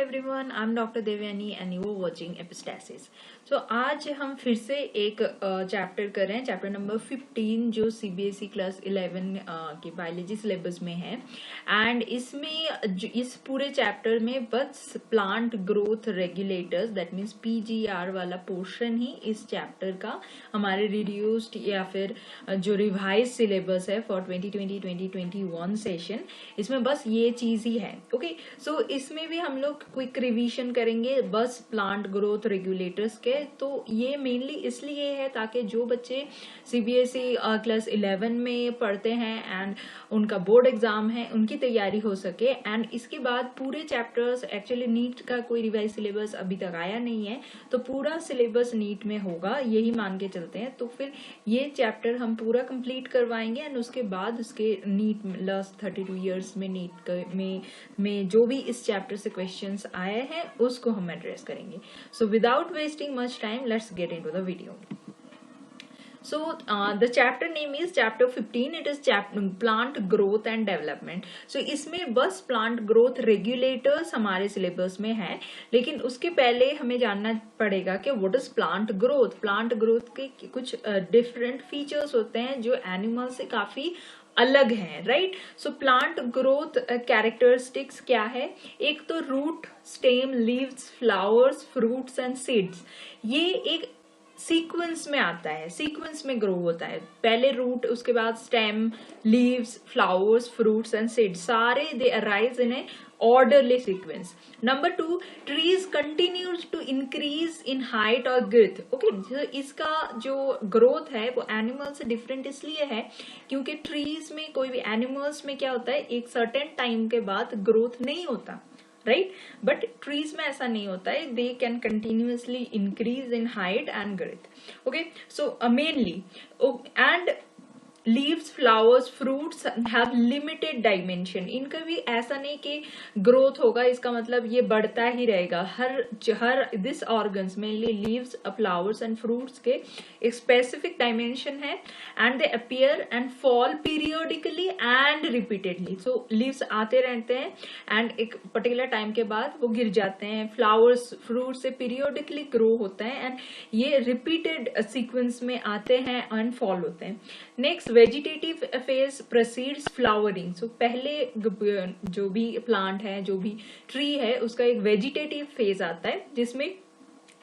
everyone, I'm Dr. Devyani and you are watching Epistasis. So आज हम फिर से एक चैप्टर कर रहे हैं, चैप्टर नंबर 15 जो CBSE क्लास 11 की बायोलॉजी सिलेबस में है। एंड इसमें इस पूरे चैप्टर में बस plant growth regulators that means PGR वाला पोर्शन ही इस चैप्टर का हमारे रिड्यूस्ड या फिर जो रिवाइज सिलेबस है फॉर 2020-2021 सेशन, इसमें बस ये चीज ही है। ओके, सो इसमें भी हम लोग क्विक रिवीजन करेंगे बस प्लांट ग्रोथ रेगुलेटर्स के। तो ये मेनली इसलिए है ताकि जो बच्चे CBSE क्लास 11 में पढ़ते हैं एंड उनका बोर्ड एग्जाम है उनकी तैयारी हो सके। एंड इसके बाद पूरे चैप्टर्स, एक्चुअली नीट का कोई रिवाइज सिलेबस अभी तक आया नहीं है तो पूरा सिलेबस नीट में होगा, यही मान के चलते हैं। तो फिर ये चैप्टर हम पूरा कंप्लीट करवाएंगे एंड उसके बाद उसके नीट लास्ट 32 ईयर्स में नीट में जो भी इस चैप्टर से क्वेश्चंस आए हैं उसको हम एड्रेस करेंगे। So without wasting much time, let's get into the video. So the chapter name is chapter 15. It is plant growth and development. So इसमें बस plant growth regulators हमारे सिलेबस में है, लेकिन उसके पहले हमें जानना पड़ेगा कि what is plant growth. Plant growth के कुछ different features होते हैं जो एनिमल से काफी अलग हैं, right. So plant growth characteristics क्या है? एक तो root, stem, leaves, flowers, fruits and seeds. ये एक सीक्वेंस में आता है, सीक्वेंस में ग्रो होता है। पहले रूट, उसके बाद stem, leaves, flowers, fruits and seeds, सारे they arise in a orderly sequence. Number 2, trees continues to increase in height or girth. Okay, so इसका जो growth है वो animal से different इसलिए है क्योंकि trees में, कोई भी animals में क्या होता है, एक certain time के बाद growth नहीं होता, right? But trees में ऐसा नहीं होता है, they can continuously increase in height and girth. Okay, so mainly and leaves, flowers, fruits have limited dimension. इनका भी ऐसा नहीं कि ग्रोथ होगा इसका मतलब ये बढ़ता ही रहेगा। हर दिस ऑर्गन्स में लीव्स, फ्लावर्स एंड फ्रूट्स के एक स्पेसिफिक डायमेंशन है and they appear and fall periodically and repeatedly. So leaves आते रहते हैं एंड एक पर्टिकुलर टाइम के बाद वो गिर जाते हैं। फ्लावर्स, फ्रूट से पीरियोडिकली ग्रो होता है एंड ये रिपीटेड सीक्वेंस में आते हैं एंड फॉल होते हैं। Next, vegetative phase proceeds flowering. So पहले जो भी प्लांट है, जो भी ट्री है, उसका एक वेजिटेटिव फेज आता है जिसमें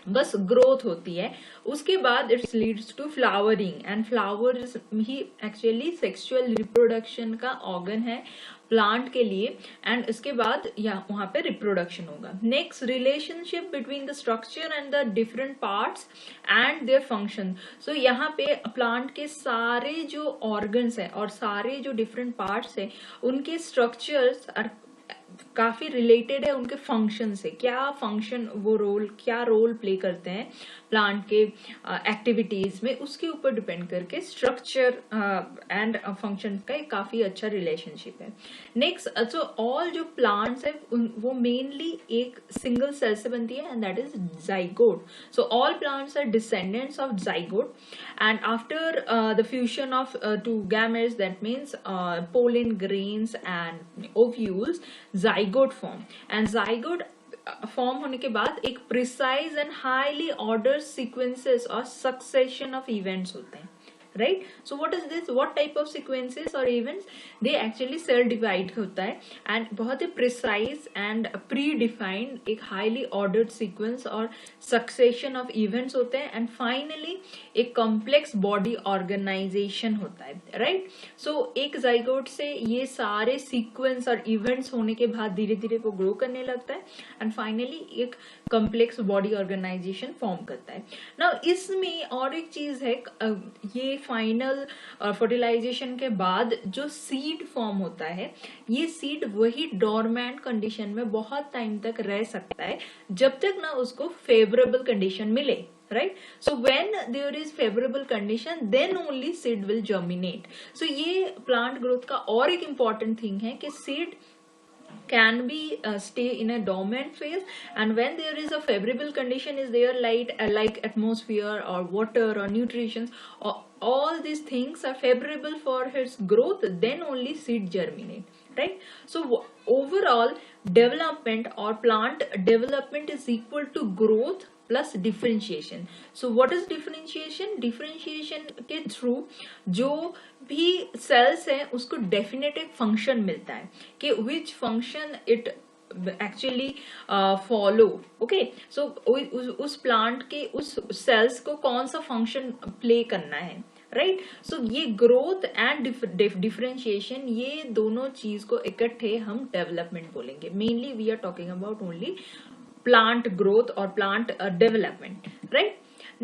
बस ग्रोथ होती है। उसके बाद its leads to flowering and flowers ही एक्चुअली सेक्सुअल रिप्रोडक्शन का ऑर्गन है प्लांट के लिए एंड इसके बाद वहां पे रिप्रोडक्शन होगा। Next, relationship between the structure and the different parts and their function. So यहाँ पे प्लांट के सारे जो ऑर्गन्स हैं और सारे जो डिफरेंट पार्ट्स हैं उनके स्ट्रक्चर्स काफी रिलेटेड है उनके फंक्शन से। क्या फंक्शन, वो रोल, क्या रोल प्ले करते हैं प्लांट के एक्टिविटीज में, उसके ऊपर डिपेंड करके स्ट्रक्चर एंड फंक्शन का एक काफी अच्छा रिलेशनशिप है। नेक्स्ट, सो ऑल जो प्लांट्स है वो मेनली एक सिंगल सेल से बनती है and that is zygote. So all plants are descendants of zygote and after the fusion of two gametes, that means pollen grains and ovules, zygote form and zygote form होने के बाद एक precise and highly order sequences और succession of events होते हैं, right. So what is this, what type of sequences और events? They actually cell divide होता है एंड बहुत ही प्रिसाइज एंड प्री डिफाइंड एक हाईली ऑर्डर्ड सीक्वेंस और सक्सेशन ऑफ इवेंट्स होते हैं एंड फाइनली एक कॉम्प्लेक्स बॉडी ऑर्गेनाइजेशन होता है, राइट। सो एक जाइगोट से ये सारे सीक्वेंस और इवेंट्स होने के बाद धीरे धीरे वो ग्रो करने लगता है एंड फाइनली एक कॉम्प्लेक्स बॉडी ऑर्गेनाइजेशन फॉर्म करता है। नाउ इसमें और एक चीज है, ये फाइनल फर्टिलाइजेशन के बाद जो सीड फॉर्म होता है, ये सीड वही डोरमेंट कंडीशन में बहुत टाइम तक रह सकता है जब तक ना उसको फेवरेबल कंडीशन मिले, right? So when there is favorable condition, then only seed will germinate. So ये plant growth का और एक important thing है कि seed can be stay in a dormant phase and when there is a favorable condition is there, like atmosphere or water or nutrition, or all these things are favorable for its growth, then only seed germinate, right? So overall development or plant development is equal to growth plus differentiation. So what is differentiation? Differentiation के through जो भी sales है उसको definite एक function मिलता है कि which function it actually follow. Okay, so उस प्लांट के उस सेल्स को कौन सा फंक्शन प्ले करना है, राइट? सो ये ग्रोथ एंड डिफरेंशिएशन, ये दोनों चीज को इकट्ठे हम डेवलपमेंट बोलेंगे. Mainly we are talking about only plant growth or plant development, right?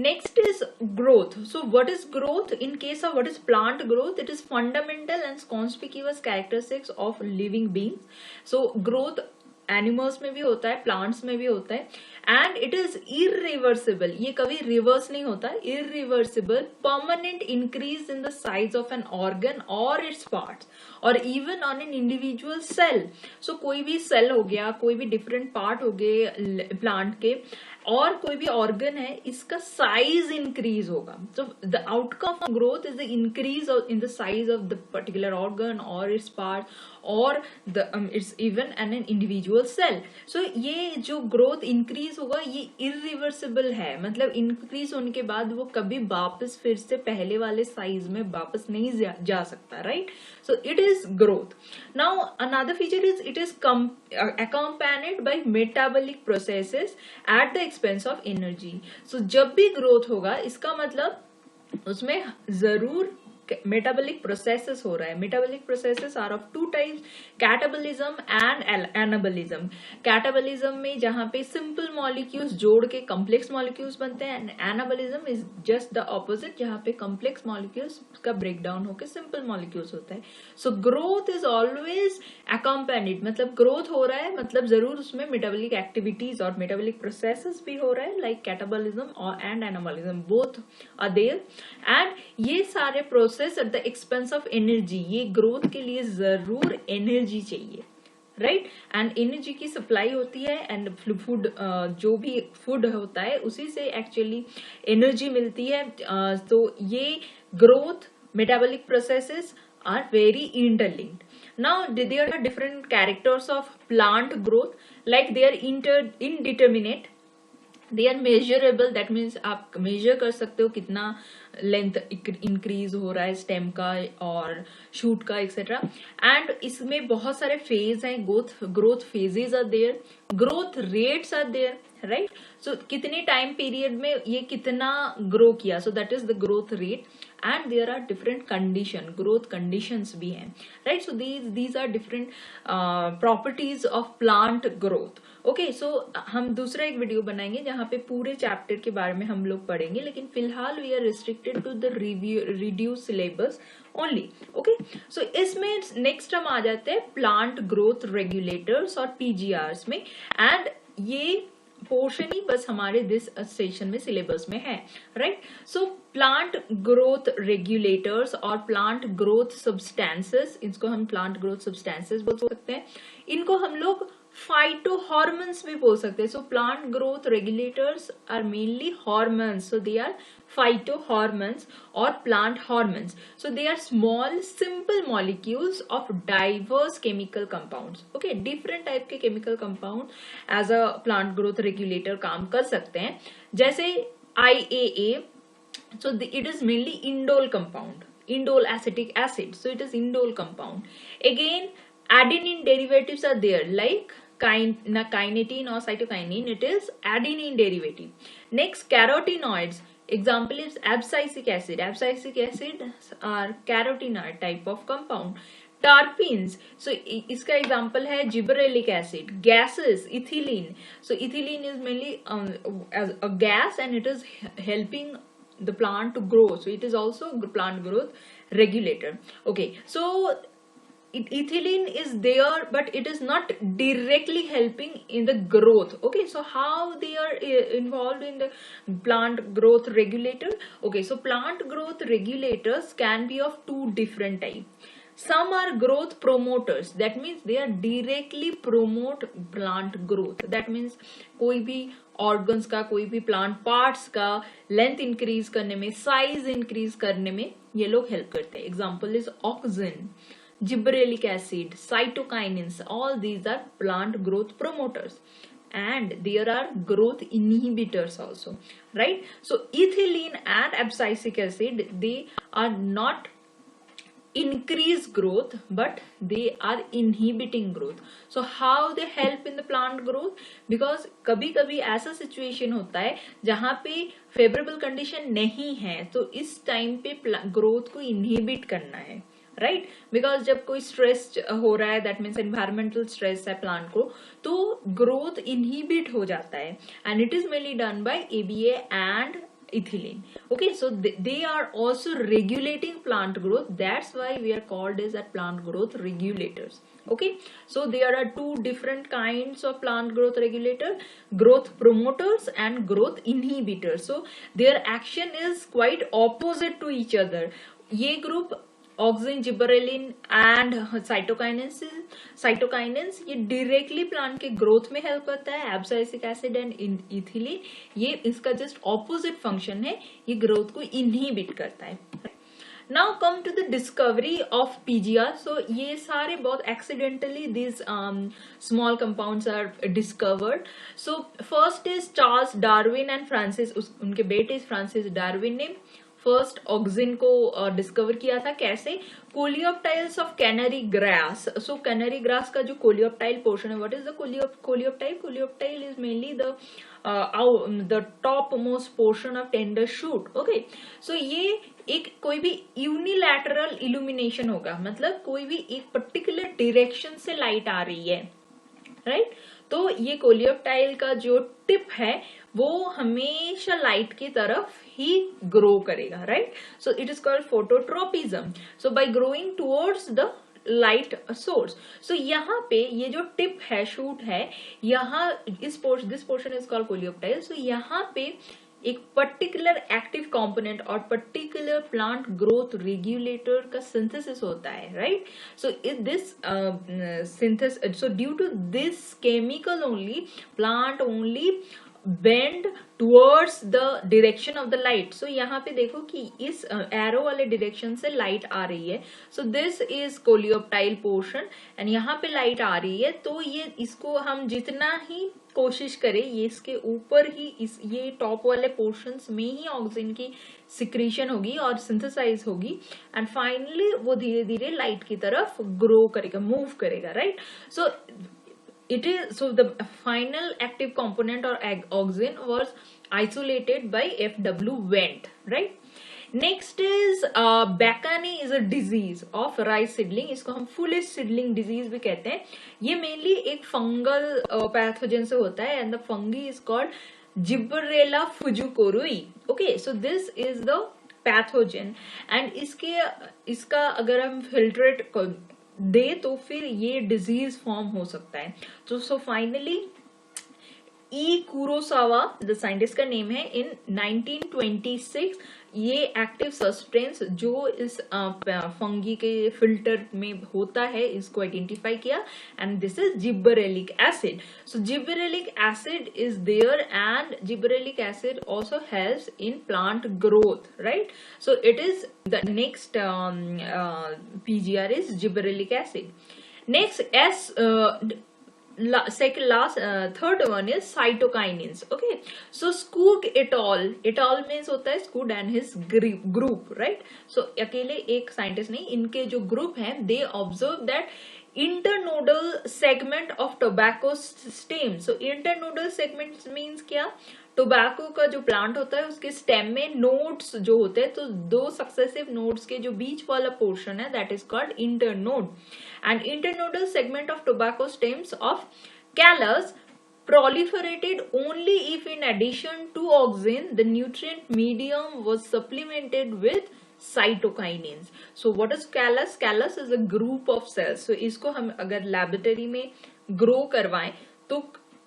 Next is growth. So what is growth? In case of what is plant growth, it is fundamental and conspicuous characteristics of living beings. So growth animals में भी होता है, plants में भी होता है, and it is irreversible. ये कभी रिवर्स नहीं होता. Irreversible permanent increase in the size of an organ और इट्स पार्ट्स और even on an individual cell. So कोई भी सेल हो गया, कोई भी डिफरेंट पार्ट हो गए प्लांट के और कोई भी ऑर्गन है, इसका साइज इंक्रीज होगा. So the outcome of growth is the increase in the size of the particular organ और इट्स पार्ट और its even an individual cell. So ये जो ग्रोथ इंक्रीज होगा ये इरिवर्सिबल है, मतलब इंक्रीज होने के बाद वो कभी वापस फिर से पहले वाले साइज में वापस नहीं जा सकता, right? So it is growth. Now another feature is it is accompanied by metabolic processes at the expense of energy. So जब भी ग्रोथ होगा इसका मतलब उसमें जरूर मेटाबॉलिक प्रोसेसेस हो रहा है. Metabolic processes are of two types, catabolism and anabolism. Catabolism में जहां पे सिंपल मॉलिक्यूल्स जोड़ के कॉम्प्लेक्स मॉलिक्यूल्स बनते हैं, and anabolism is just the opposite, जहां पे कॉम्प्लेक्स मॉलिक्यूल्स का ब्रेकडाउन होकर सिंपल मॉलिक्यूल्स होता है. So growth is always accompanied, मतलब ग्रोथ हो रहा है मतलब जरूर उसमें मेटाबॉलिक एक्टिविटीज और मेटाबॉलिक प्रोसेसेस भी हो रहा है, लाइक कैटाबॉलिज्म और and anabolism both are there. And ये सारे process at the expense of energy. ये ग्रोथ के लिए जरूर एनर्जी चाहिए, राइट? एंड एनर्जी की सप्लाई होती है एंड फूड, जो भी फूड होता है उसी से एक्चुअली एनर्जी मिलती है. तो ये growth metabolic processes are very interlinked. Now there are different characters of plant growth, like they are indeterminate, they are measurable, that means आप मेजर कर सकते हो कितना लेंथ इंक्रीज हो रहा है स्टेम का और शूट का एक्सेट्रा. एंड इसमें बहुत सारे फेज हैं, growth phases are there, growth rates are there, right? So कितने टाइम पीरियड में ये कितना ग्रो किया, so that is the growth rate. And there are different condition, growth conditions भी हैं, right? So these are different properties of plant growth. Okay, so हम दूसरा एक वीडियो बनाएंगे जहां पे पूरे चैप्टर के बारे में हम लोग पढ़ेंगे, लेकिन फिलहाल we are restricted to the reduce syllabus only. Okay, so इसमें नेक्स्ट हम आ जाते हैं प्लांट ग्रोथ रेगुलेटर्स और पीजीआर्स में. एंड ये पोर्शन ही बस हमारे दिस सेशन में सिलेबस में है, right? So plant growth regulators और प्लांट ग्रोथ सब्सटेंसेस, इसको हम प्लांट ग्रोथ सब्सटेंसेस बोल सकते हैं, इनको हम लोग फाइटो हॉर्मोन्स भी बोल सकते हैं. So plant growth regulators are mainly hormones, so they are phyto hormones और plant hormones. So they are small simple molecules of diverse chemical compounds. Okay, different type के chemical compound as a plant growth regulator काम कर सकते हैं, जैसे IAA. So it is mainly indole compound, indole acetic acid. So it is indole compound. Again, adenine derivatives are there, like kynetine or cytokinin. It is adenine derivative. Next, carotenoids. Example is abscisic acid. Abscisic acid are carotenoid type of compound. Terpenes, so इसका example है gibberellic acid. Gases, ethylene. So ethylene is mainly as a gas and it is helping the plant to grow, so it is also plant growth regulator. Okay, so ethylene is there but it is not directly helping in the growth. Okay, so how they are involved in the plant growth regulator? Okay, so plant growth regulators can be of two different types. Some are growth promoters, that means they are directly promote plant growth. That means कोई भी organs का, कोई भी plant parts का length increase करने में, size increase करने में ये लोग हेल्प करते हैं. Example is auxin. gibberellic acid, cytokinins, all these are plant growth promoters. And there are growth inhibitors also, right? So ethylene and abscisic acid, they are not increase growth but they are inhibiting growth. So how they help in the plant growth? Because कभी कभी ऐसा situation होता है जहाँ पे favourable condition नहीं है, तो इस टाइम पे ग्रोथ को इनहिबिट करना है, राइट? बिकॉज जब कोई स्ट्रेस हो रहा है, दैट मीन्स एनवायरमेंटल स्ट्रेस है प्लांट को, तो ग्रोथ इनहिबिट हो जाता है, and it is mainly done by ABA and ethylene. Okay, so they are also regulating plant growth. That's why we are called as plant growth regulators. Okay, so there are two different kinds of plant growth regulator: growth promoters and growth inhibitors. So their action is quite opposite to each other. ये group auxin, gibberellin and cytokinins ये directly plant के growth में help करता है. Abscisic acid and ethylene ये इसका just opposite function है, ये ग्रोथ को इनहिबिट करता है. Now come to the discovery of PGR. So ये सारे बहुत accidentally this small compounds are discovered. So first is Charles Darwin and Francis, उनके बेटे फ्रांसिस डार्विन ने फर्स्ट ऑक्सिन को डिस्कवर किया था. कैसे? Coleoptiles of canary grass. So canary grass का जो कोलियोप्टाइल पोर्शन है, what is the coleoptile? Coleoptile is mainly the top most portion of tender shoot. Okay, so ये एक कोई भी यूनिलैटरल इल्यूमिनेशन होगा, मतलब कोई भी एक पर्टिकुलर डायरेक्शन से लाइट आ रही है, राइट? तो ये कोलियोप्टाइल का जो टिप है वो हमेशा लाइट की तरफ ही ग्रो करेगा, right? So it is called phototropism. So by growing towards the light source. So यहाँ पे ये जो टिप है, शूट है, यहाँ this portion is called coleoptile. So यहाँ पे एक पर्टिकुलर एक्टिव कंपोनेंट और पर्टिकुलर प्लांट ग्रोथ रेगुलेटर का सिंथेसिस होता है, right? So this synthesis, so due to this chemical only plant only bend towards the direction of the light. सो यहाँ पे देखो कि इस एरो वाले डायरेक्शन से लाइट आ रही है. So this is coleoptile portion and यहाँ पे लाइट आ रही है, तो ये इसको हम जितना ही कोशिश करें, ये इसके ऊपर ही ये टॉप वाले पोर्शंस में ही ऑक्सिन की सिक्रीशन होगी और सिंथेसाइज होगी, एंड फाइनली वो धीरे धीरे लाइट की तरफ ग्रो करेगा, मूव करेगा, right? So it is, so the final active component or auxin was isolated by FW Wendt, right? Next is Bakani is a disease of rice seedling. इसको हम foolish seedling disease भी कहते हैं. ये mainly एक fungal pathogen से होता है, and the fungi is called Gibberella fujikuri. Okay, so this is the pathogen, and इसका अगर हम filtrate दे तो फिर ये डिजीज फॉर्म हो सकता है. तो so finally E Kurosawa the scientist का नेम है, इन 1926 ये एक्टिव सब्सटेंस जो इस फंगी के फिल्टर में होता है इसको आइडेंटिफाई किया, and this is gibberellic acid. So gibberellic acid is there and gibberellic acid also helps in plant growth, right? So it is the next PGR is gibberellic acid. Next third one is cytokinins. Okay, so Skoog et al means होता है Skoog and his group, right? So अकेले एक scientist नहीं, इनके जो group हैं, they observe that internodal segment of tobacco stem. So internodal segment means क्या? Tobacco का जो प्लांट होता है उसके स्टेम में नोड्स जो होते हैं, तो दो सक्सेसिव नोड्स के जो बीच वाला पोर्शन है that is called internode. And internodal segment of tobacco stems of callus proliferated only if in addition to auxin the nutrient medium was supplemented with cytokinins. So what is callus? Callus is a group of cells. So इसको हम अगर laboratory में grow करवाएं तो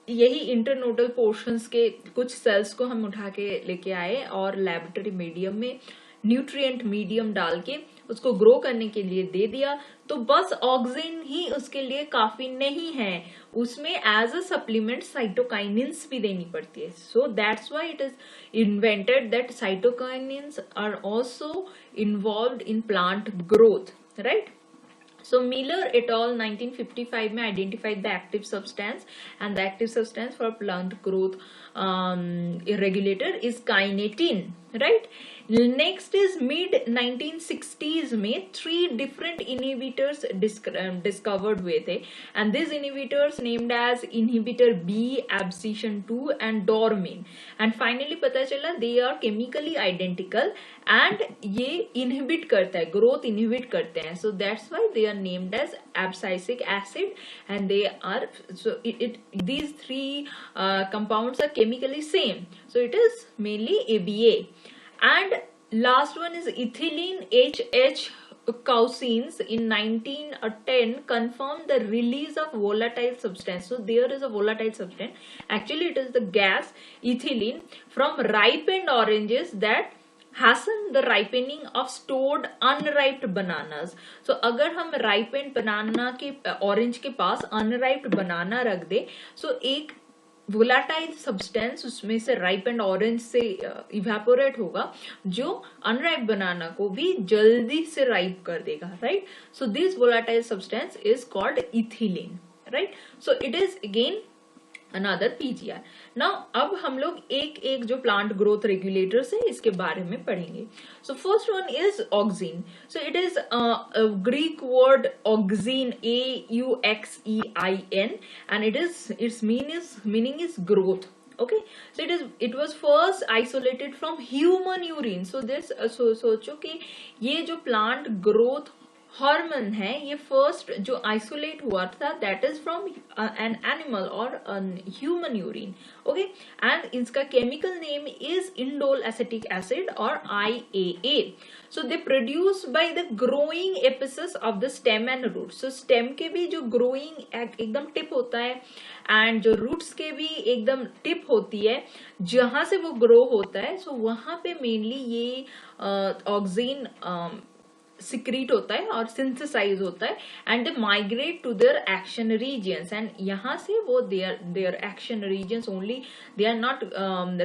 यही internodal portions के कुछ sales को हम उठा के लेके आए और लैबोरेटरी मीडियम में न्यूट्रिएंट मीडियम डाल के उसको ग्रो करने के लिए दे दिया. तो बस ऑक्सिन ही उसके लिए काफी नहीं है, उसमें एज अ सप्लीमेंट साइटोकाइनिन्स भी देनी पड़ती है. So that's why it is invented that cytokinins are also involved in plant growth, right? So Miller et al 1955 में identified the active substance, and the active substance for plant growth regulator is kinetin, right? Next is mid 1960s में 3 different inhibitors discovered हुए थे, and these inhibitors named as inhibitor B, abscission 2 and dormin, and finally पता चला they are chemically identical and ये inhibit करता है, growth inhibit करते हैं, so that's why they are named as abscisic acid, and they are so these 3 compounds are chemically same, so it is mainly ABA. And last one is ethylene HH Cousins in 1910 confirmed the release of volatile substance. So there is a volatile substance, actually it is the gas ethylene from ripened oranges that hasten the ripening of stored unripe bananas. So अगर हम ripened banana के orange के पास unripe banana रख दे, so एक volatile substance उसमें से ripe and orange से evaporate होगा, जो अनराइप बनाना को भी जल्दी से राइप कर देगा, right? So this volatile substance is called ethylene, right? So it is again another PGR. Now अब हम लोग एक एक जो plant growth regulators है इसके बारे में पढ़ेंगे. So first one is auxin. So it is a Greek word auxin, AUXEIN, and its meaning is growth. Okay, so it was first isolated from human urine. So this सोचो कि ये जो plant growth hormone है ये first जो isolate हुआ था that is from an animal और ह्यूमन यूरिन. ओके, एंड इसका chemical name is indole acetic acid और IAA. So they produce by the growing apices of the stem and root. So stem के भी जो growing एकदम tip होता है and जो रूट्स के भी एकदम टिप होती है जहां से वो ग्रो होता है, सो वहां पे मेनली ये ऑक्सीन सिक्रीट होता है और सिंथेसाइज होता है, and they migrate to their action regions, and यहाँ से वो their action regions only, they are not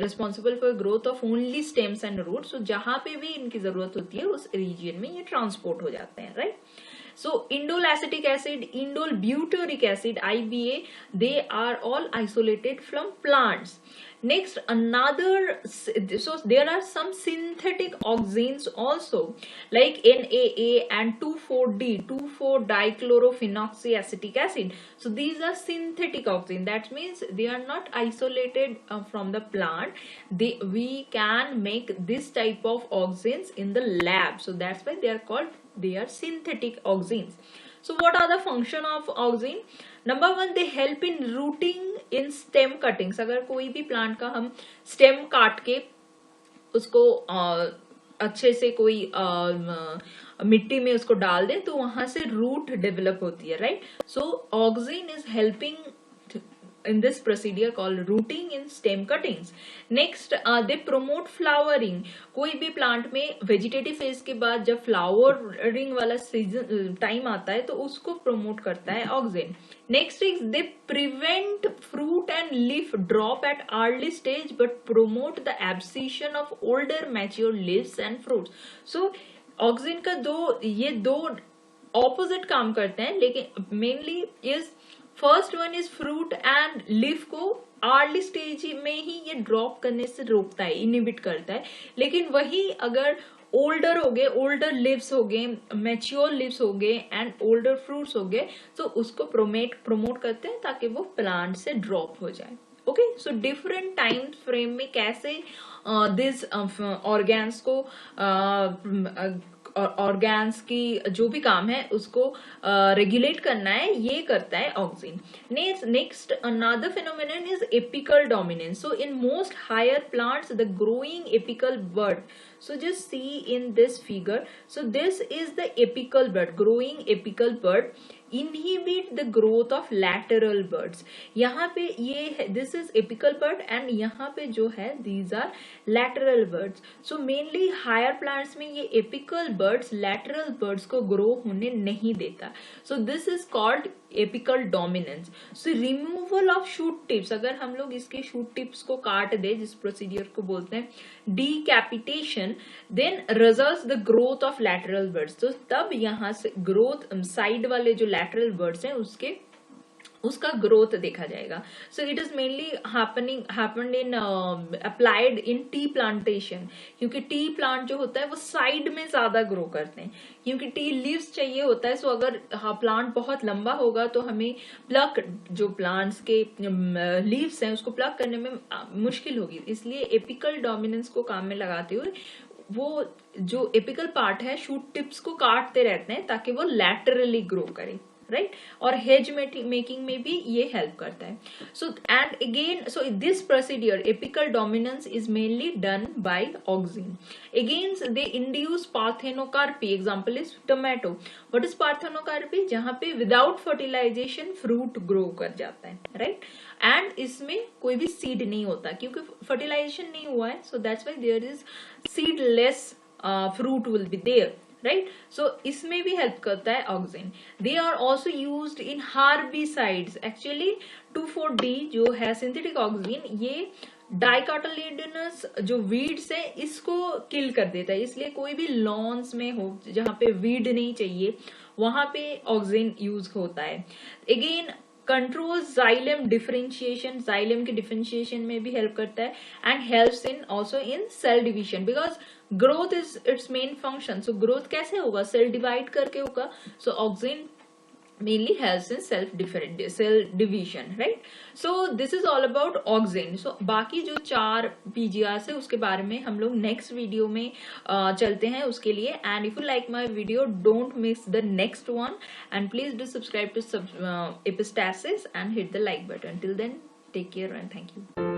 responsible for growth of only stems and roots. So जहां पे भी इनकी जरूरत होती है उस रीजन में ये ट्रांसपोर्ट हो जाते हैं, right? So indole acetic acid, indole butyric acid, IBA, they are all isolated from plants. Next, so there are some synthetic auxins also, like NAA and 2,4-D, 2,4-dichlorophenoxyacetic acid. So these are synthetic auxins. That means they are not isolated from the plant. We can make this type of auxins in the lab. So that's why they are synthetic auxins. So what are the function of auxin? Number one, they help in rooting in stem cuttings. अगर कोई भी plant का हम stem काट के उसको अच्छे से कोई मिट्टी में उसको डाल दें तो वहां से रूट डेवलप होती है, right? So oxygen is helping in this procedure called rooting in stem cuttings. Next, they promote flowering. कोई भी प्लांट में वेजिटेटिव फेज के बाद जब फ्लावरिंग वाला सीजन टाइम आता है तो उसको प्रमोट करता है auxin. Next is they prevent fruit and leaf drop at early stage but promote the abscission of older mature leaves and fruits. So oxygen का दो ऑपोजिट काम करते हैं, लेकिन mainly is first one is fruit and leaf को early stage में ही ये drop करने से रोकता है, इनहिबिट करता है. लेकिन वही अगर ओल्डर हो गए, ओल्डर लीव्स हो गए, मैच्योर लीव्स हो गए एंड ओल्डर फ्रूट्स हो गए तो उसको प्रमोट करते हैं ताकि वो प्लांट से ड्रॉप हो जाए. Okay, so different time frame में कैसे दिस ऑर्गेन्स को ऑर्गन्स की जो भी काम है उसको रेगुलेट करना है, ये करता है auxin. Next another phenomenon is apical dominance. So in most higher plants the growing apical bud. So just see in this figure. So this is the apical bud, growing apical bud inhibit the growth of lateral buds. यहाँ पे ये है, this is apical bud and यहाँ पे जो है these are lateral buds. So mainly higher plants में ये apical buds lateral buds को grow होने नहीं देता. So this is called apical dominance. So removal of shoot tips, अगर हम लोग इसके शूट टिप्स को काट दे, जिस प्रोसीजर को बोलते हैं decapitation, division then results the growth of lateral words. तो तब यहाँ से ग्रोथ साइड वाले जो लैटरल वर्ड्स हैं उसका ग्रोथ देखा जाएगा। सो it is mainly happened in applied in tea plantation, क्योंकि टी प्लांट जो होता है वो साइड में ज्यादा ग्रो करते हैं, क्योंकि टी लीव्स चाहिए होता है। सो अगर प्लांट बहुत लंबा होगा तो हमें प्लक जो प्लांट्स के लीव्स हैं उसको प्लक करने में मुश्किल होगी, इसलिए एपिकल डोमिनेंस को काम में लगाते हुए वो जो एपिकल पार्ट है शूट टिप्स को काटते रहते हैं ताकि वो लैटरली ग्रो करे, राइट। और हेज मेकिंग में भी ये हेल्प करता है। So and again so this procedure apical dominance is mainly done by auxin. Again they induce parthenocarpy, example is tomato. What is parthenocarpy? जहां पे विदाउट फर्टिलाइजेशन फ्रूट ग्रो कर जाता है, राइट। एंड इसमें कोई भी सीड नहीं होता क्योंकि फर्टिलाइजेशन नहीं हुआ है, so that's why there is seedless fruit will be there, right? So इसमें भी हेल्प करता है auxin. They are also used in herbicides. Actually 2,4-D जो है सिंथेटिक ऑक्सिन, ये डाइकोटाइलेडोनस जो वीड्स है इसको किल कर देता है, इसलिए कोई भी लॉन्स में हो जहाँ पे वीड नहीं चाहिए वहां पे ऑक्सिन यूज होता है। Again control xylem differentiation, xylem के डिफरेंशिएशन में भी हेल्प करता है and helps in also in cell division, because growth is its main function. So growth कैसे होगा? सेल डिवाइड करके होगा। So auxin mainly helps in cell division, right? So this is all about auxin. So बाकी जो 4 PGRs है उसके बारे में हम लोग नेक्स्ट वीडियो में चलते हैं उसके लिए। And if you like my video don't miss the next one and please do subscribe to epistasis and hit the like button. Till then take care and thank you.